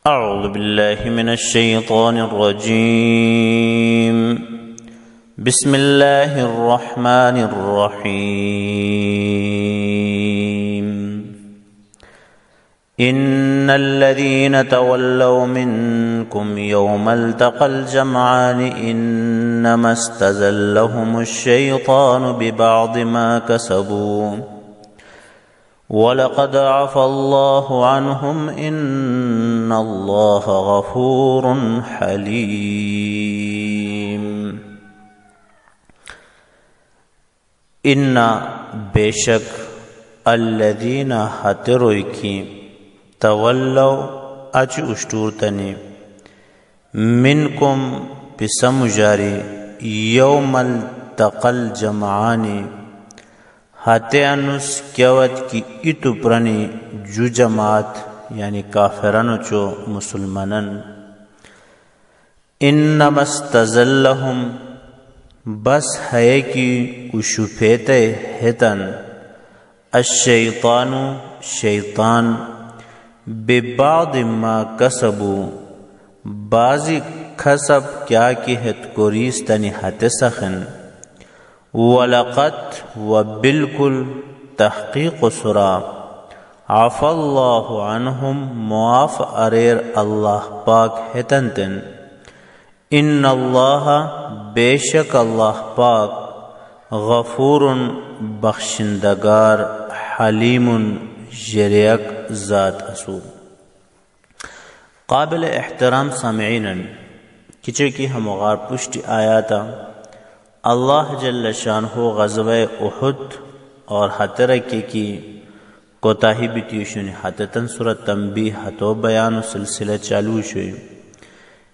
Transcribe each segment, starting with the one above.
أعوذ بالله من الشيطان الرجيم. بسم الله الرحمن الرحيم. إن الذين تولوا منكم يوم التقى الجمعان إنما استزلهم الشيطان ببعض ما كسبوا وَلَقَدْ عَفَا اللَّهُ عَنْهُمْ إِنَّ اللَّهَ غَفُورٌ حَلِيمٌ. ان بے شک الذین ہتروئی کی تولوا اچ اشتورتنی منکم پسمجاری یوم التقى الجمعانی ہتے انس کیوت کی اتو پرنی جو جماعت یعنی کافرانو چو مسلمانن انما استزلہم بس ہے کی اشوفیتے ہتن الشیطان شیطان ببعض ما کسبو بعضی کسب کیا کی ہت کوریستنی ہتے سخن وَلَقَدْ وَبِالْكُلْ تحقیق سرا عَفَى اللَّهُ عَنْهُمْ معاف اریر اللہ پاک ہتنتن ان اللہ بے شک اللہ پاک غفور بخشندگار حلیم جریک ذات اسو. قابل احترام سامعین کچھ کی ہم غار پشت آیاتا اللہ جل شانہ غزوہ احد اور حترکی کی کوتاہی بیتیوشن حتتن سورت تنبیہ حتو بیان و سلسلہ چالو شوئی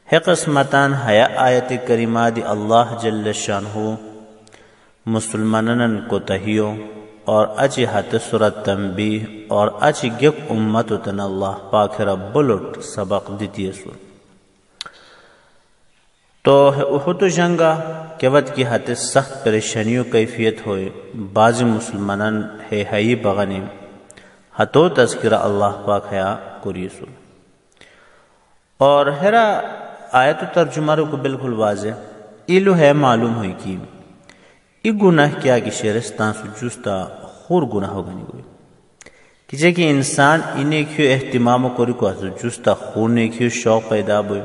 ہے قسمتان حیا آیت کریمہ دی اللہ جل شانہ مسلمانن کوتاہیوں اور اچھی حت سورت تنبیہ اور اچھی گک امتتن اللہ پاک رب بلٹ سبق دیتی سور. تو احد جنگا کیوت کی حد سخت پریشانیوں کیفیت ہوئے بعض مسلمانان ہے ہی بغنی حتو تذکرہ اللہ پاک حیا کوریسو. اور ہرا آیت ترجمہ کو بالکل واضح ایلو ہے معلوم ہوئی کی ای گناہ کیا کی شیرستان سجوستا خور گناہ ہو گنی گوئی کیجئے کہ انسان انہیں کیوں اہتمام کوری کو سجوستا خور نے کیوں شوق پیدا ہوئی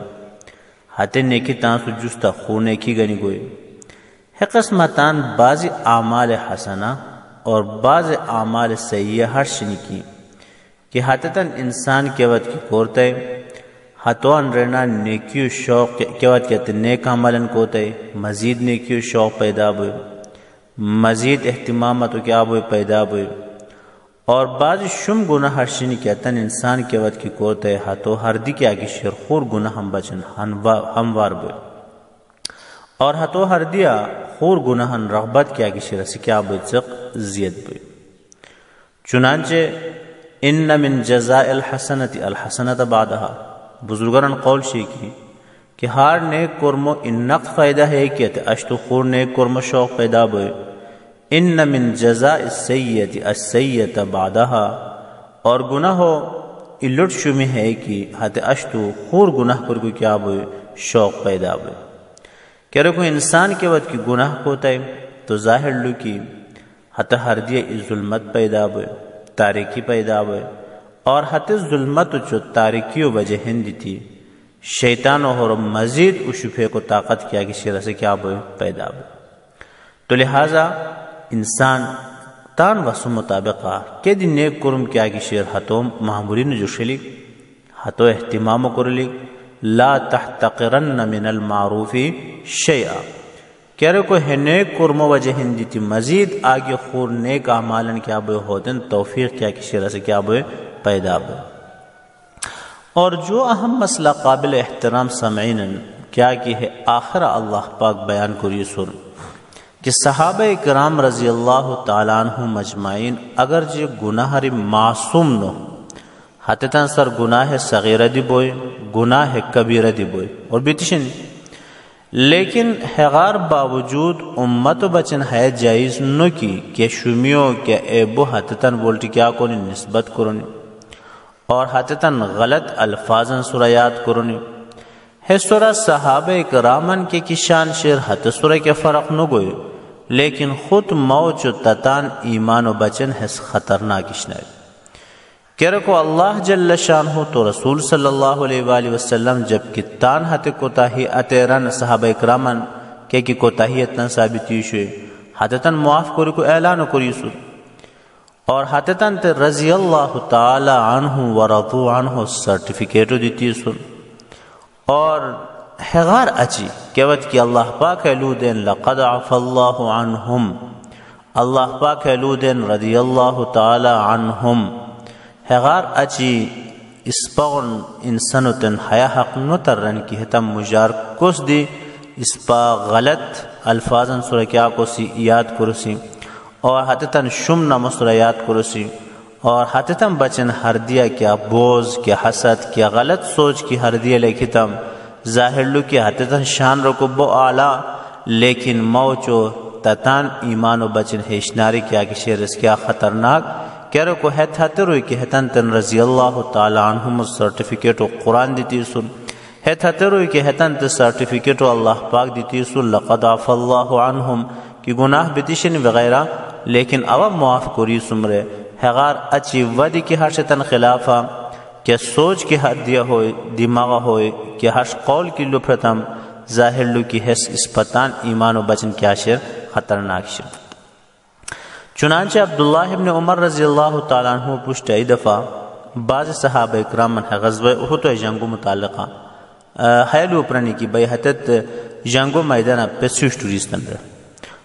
ہاتھے نیکی تانسو جستا خون نیکی گنی گوئی ہے قسمتان بعض اعمال حسنہ اور بعض اعمال سیئہ ہر شنی کی کہ ہاتھتاً انسان کیوت کی کورتے ہاتھوان رہنا نیکیو شوق کیوت کہتے نیک عملن کوتے مزید نیکیو شوق پیدا ہوئے مزید اہتماماتو کیا ہوئے پیدا ہوئے اور بعض شم گناہ ہرشنی کہتن انسان کے وقت کی کوتے ہاتھو ہردی کے آگی شرخور گناہ ہم بچن ہموار بوئے اور ہاتھو ہردیا خور گناہ رغبت کے آگی شرسی کیا بوئے چق زید بوئے. چنانچہ ان من جزاء الحسنت الحسنت بعدها بزرگران قول شئی کی کہ ہار نیک کرمو ان نقد فائدہ ہے کہتے اشتو خور نیک کرمو شوق پیدا بوئے ان من جزاء السیئۃ السیئۃ بعدها اور گناہ ہو الٹ شمی ہے کہ ہاتھ اشتو خور گناہ پر کو کیا ہوئے شوق پیدا ہوئے. کہہ رہے کو انسان کے وقت کی گناہ کوتا ہے تو ظاہر لو کی ہاتھ ہردیہ ظلمت پیدا ہوئے تاریکی پیدا ہوئے اور ہاتھ ظلمت جو تاریکی وجہ ہندی تھی شیطان اور مزید اشفے کو طاقت کیا کہ شرح سے کیا ہوئے پیدا ہوئے. تو لہٰذا انسان تان وسو مطابقہ کہ دی نیک کرم کیا کی شیر ہتو معمولین جو شلی ہتو اہتمام کرلی لا تحتقرن من المعروف شیئا کہہ رہے کو ہے نیک کرم وجہ ہندی تھی مزید آگے خور نیک اعمالن کیا بے ہوتن توفیق کیا کی شیر سے کیا بے پیدا بے. اور جو اہم مسئلہ قابل احترام سمعین کیا کی ہے آخر اللہ پاک بیان کری سر کہ صحابہ کرام رضی اللہ تعالیٰ عنہ مجمعین اگر جے گناہ ری معصوم نو حتیتاً سر گناہ صغیرہ دی بوئے گناہ کبیرہ دی بوئے اور بیتشن لیکن حغار باوجود امت بچن ہے جائز نو کی کہ شمیوں کہ ایبو حتیتاً بولتی کیا کونی نسبت کرونی اور حتتاً غلط الفاظن سورہ یاد کرنی ہے سورہ صحابہ کرامن کے کشان شیر حت سورہ کے فرق نہ گوئے لیکن خود موچ و تتان ایمان و بچن ہے خطرناک اشنائے کرکو اللہ جل شانہ تو رسول صلی اللہ علیہ وآلہ وسلم جب کتان حت کوتاہی اتیرن صحابہ کرامن کہ کوتاہی اتنا ثابتی شوئے حتتاً معاف کری کو اعلان کری سو اور حتتاً تے رضی اللہ تعالی عنہ ورضو عنہ سرٹیفکیٹو دیتی سن اور حغار اچی کیوت کی اللہ پاک علودین لقد عفا اللہ عنہم اللہ پاک علودین رضی اللہ تعالی عنہم حغار اچی اسپاغن انسانو تن حیا حق نترن کی حتم مجار کس دی اسپا غلط الفاظن سورہ کیا کو سی یاد کرسی اور حتتاً شم نام سورہ یاد کرسی اور حتتاً بچن ہردیا کیا بوز کیا حسد کیا غلط سوچ کی ہردیا لکھتم ظاہر لو کی حتتاً شان رکو بو آلہ لیکن موچو تتان ایمان و بچن ہیشناری کیا کہ شیر اس کیا خطرناک کہہ رکو حت روئی کہ حتن تن رضی اللہ تعالی عنہم سرٹیفکیٹو قرآن دیتی سن حت روئی کہ حتن تن سرٹیفکیٹو اللہ پاک دیتی سن لقد عفا اللہ عنہم کی گناہ بیتیشن وغیرہ لیکن او معاف کری سمرے حغار اچھی ودی کی حرشتن خلافہ کہ سوچ کی حد دیا ہوئے دماغ ہوئے کہ ہرش قول کی لپرتم ظاہر لو کی حس اس پتان ایمان و بچن کیا شر خطرناک شر چنانچہ عبداللہ ابن عمر رضی اللہ تعالیٰ عنہ پوچھتا ای دفعہ بعض صحابہ اکرام من غزوہ احد و جنگو متعلقہ خیلو پرنی کی بیحتت جنگو میدانہ پیسوش ٹوریستن رہے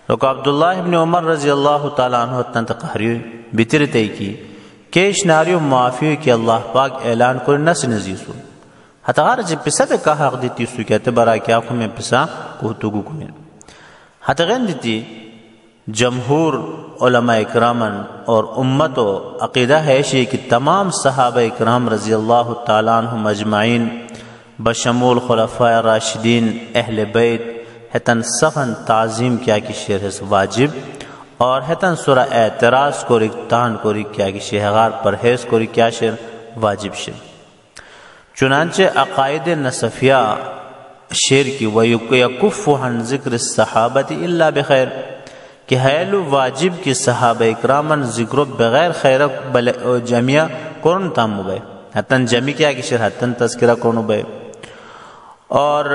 رکو عبداللہ ابن عمر رضی اللہ تعالیٰ عنہ تنت قہریو بیترتے کی کیش ناریو معافیو کی اللہ پاک اعلان کو نس نزیسو حتی غار جب پسا بے کہا حق دیتی سو کہتے برا کیا کو میں پسا کوہتوگو کمین حتی غین دیتی جمہور علماء اکرامن اور امت و عقیدہ ہے کہ تمام صحابہ اکرام رضی اللہ تعالیٰ عنہ مجمعین بشمول خلفاء راشدین اہل بیت حتن سخن تعظیم کیا کی شیر ہے واجب اور حتن سورہ اعتراض کو رکتان کو رک کیا کی شہغار پرہیز کو رک کیا شیر واجب شیر چنانچہ عقائد نصفیہ شیر کی وَيَكُفُّ عَنْ ذِكْرِ الصَّحَابَةِ إِلَّا بِخَيْرٍ کہ حیلو واجب کی صحابہ اکرامن ذکر بغیر خیر جمعہ قرن تامو بے حتن جمعی کیا کی شیر حتن تذکرہ قرنو بے اور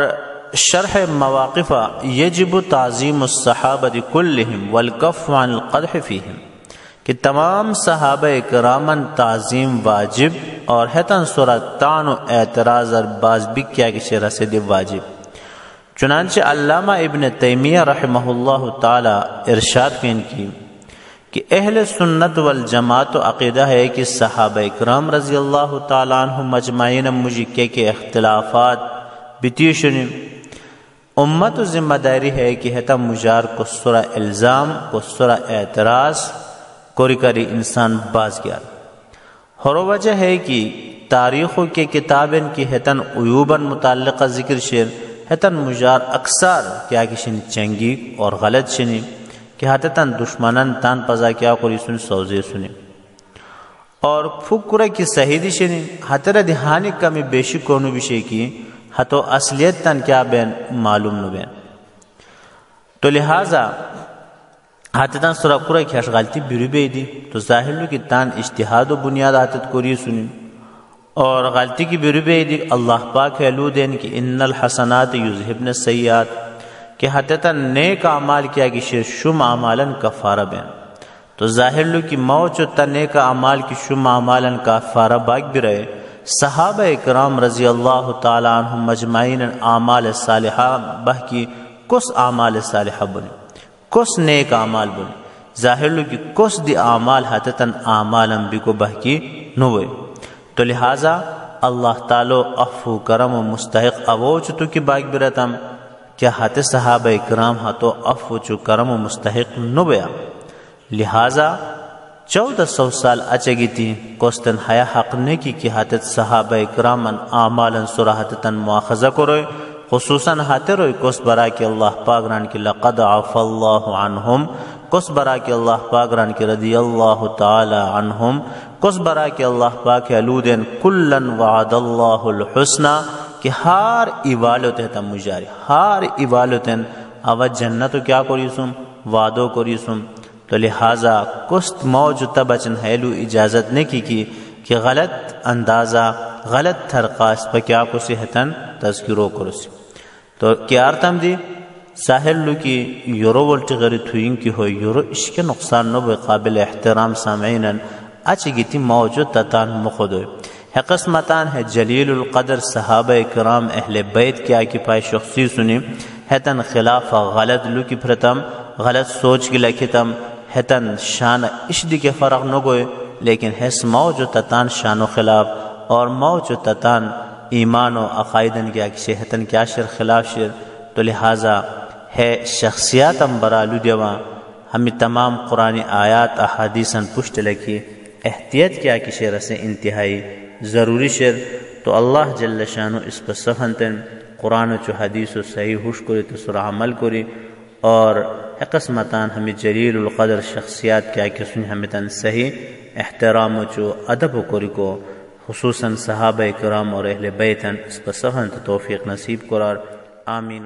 شرح مواقفہ یجب تعظیم الصحابہ کلہم والکف عن القدح فیہم کہ تمام صحابہ اکرامن تعظیم واجب اور حتن سورتان و اعتراض اور باز بھی کیا کی شیر حسد واجب چنانچہ علامہ ابن تیمیہ رحمہ اللہ تعالی ارشاد کین کی کہ اہل سنت والجماعت و عقیدہ ہے کہ صحابہ اکرام رضی اللہ تعالی عنہ مجمعین مجھے کے اختلافات بتیشن امت و ذمہ داری ہے کہ حتم مجار کو سورہ الزام کو سورہ اعتراض کوری کری انسان باز گیا ہر وجہ ہے کہ تاریخوں کے کتابن کی حتن عیوباً متعلقہ ذکر شیر حتن مجار اکثر کیا کہ شنی چنگی اور غلط شنی کہ حتن دشمنن تان پزا کیا کوری سن سوزے سنی اور فکرہ کی صحیح شنی حتر دہانی کمی بیشی کونو بشے کی حتو اصلیت تن کیا بین معلوم نو بین تو لہذا حتتاً سورہ قرآن کی غلطی بیرو بے دی تو ظاہر لو کی تان اجتہاد و بنیاد حتت کوری سنی اور غلطی کی بیرو بے دی اللہ پاک علو دین کی ان الحسنات یذہبن السیئات کہ حتتاً نیک اعمال کیا کہ شم اعمالاً کفارہ بین تو ظاہر لو کی موچ و تا نیک اعمال کی شم اعمالاً کفارہ باق بھی رہے صحابہ اکرام رضی اللہ تعالی عنہم مجمعین اعمال صالحہ بہ کی کس اعمال صالحہ بنے کس نیک اعمال بنے ظاہر لو کی کس دی اعمال حتتاً اعمال انبی کو بہ کی نوے تو لہذا اللہ تعالی عفو کرم و مستحق اوچ تو کی باق برتم کیا حت صحابہ اکرام ہاتو عفو چو کرم و مستحق نویا لہذا 1400 سال اچگی تھی کوستن حیا حق نیکی کی حتت صحابہ اکرامن اعمالا سراحتتاً مواخذہ کروئے خصوصاً حاتے روئے کس برا کی اللہ پاک ران کی لقد عفا اللہ عنہم کس برا کی اللہ پاک ران کی رضی اللہ تعالی عنہم کس برا کہ اللہ پاک علودن کلن وعد اللہ الحسنہ کہ ہار ایوالو تہتا مجاری ہار ایوالو تن او جنتو کیا کریسم وعدو کریسم تو لہذا کست موج تبچن حیلو اجازت نے کی کہ غلط اندازہ غلط تھرقاس پہ کیا کو صحتن تذکرو کرسی تو کیا ارتم دی ساحل لو کی یورو ولٹی غری تھوئین کی ہوئی یورو عشق نقصان نبو قابل احترام سامعینن اچھی گیتی موجود تتان مخدوئی ہے قسمتان ہے جلیل القدر صحابہ کرام اہل بیت کیا کی پائے شخصی سنی ہیتن خلاف غلط لو کی پھرتم غلط سوچ کی لکھتم ہیتن شان اشدی کے فرق نگوئے لیکن حس موجو تتان شان و خلاف اور موجو تتان ایمان و عقائدن کیا کسی ہیتن کیا شر خلاف شر تو لہذا ہے شخصیات برالو دیوان ہمیں تمام قرآن آیات احادیثاً پشت لکھی احتیاط کیا کی شر سے انتہائی ضروری شر تو اللہ جل شانو اس پر صفنتن قرآن و چو حدیث و صحیح ہوش کری تو سر عمل کری اور قسمتان ہمیں جلیل القدر شخصیات کیا کہ سن ہمیں تن صحیح احترام و چو ادب و کری کو خصوصاً صحابہ کرام اور اہل بیتن اس پر صفنت توفیق نصیب قرار آمین.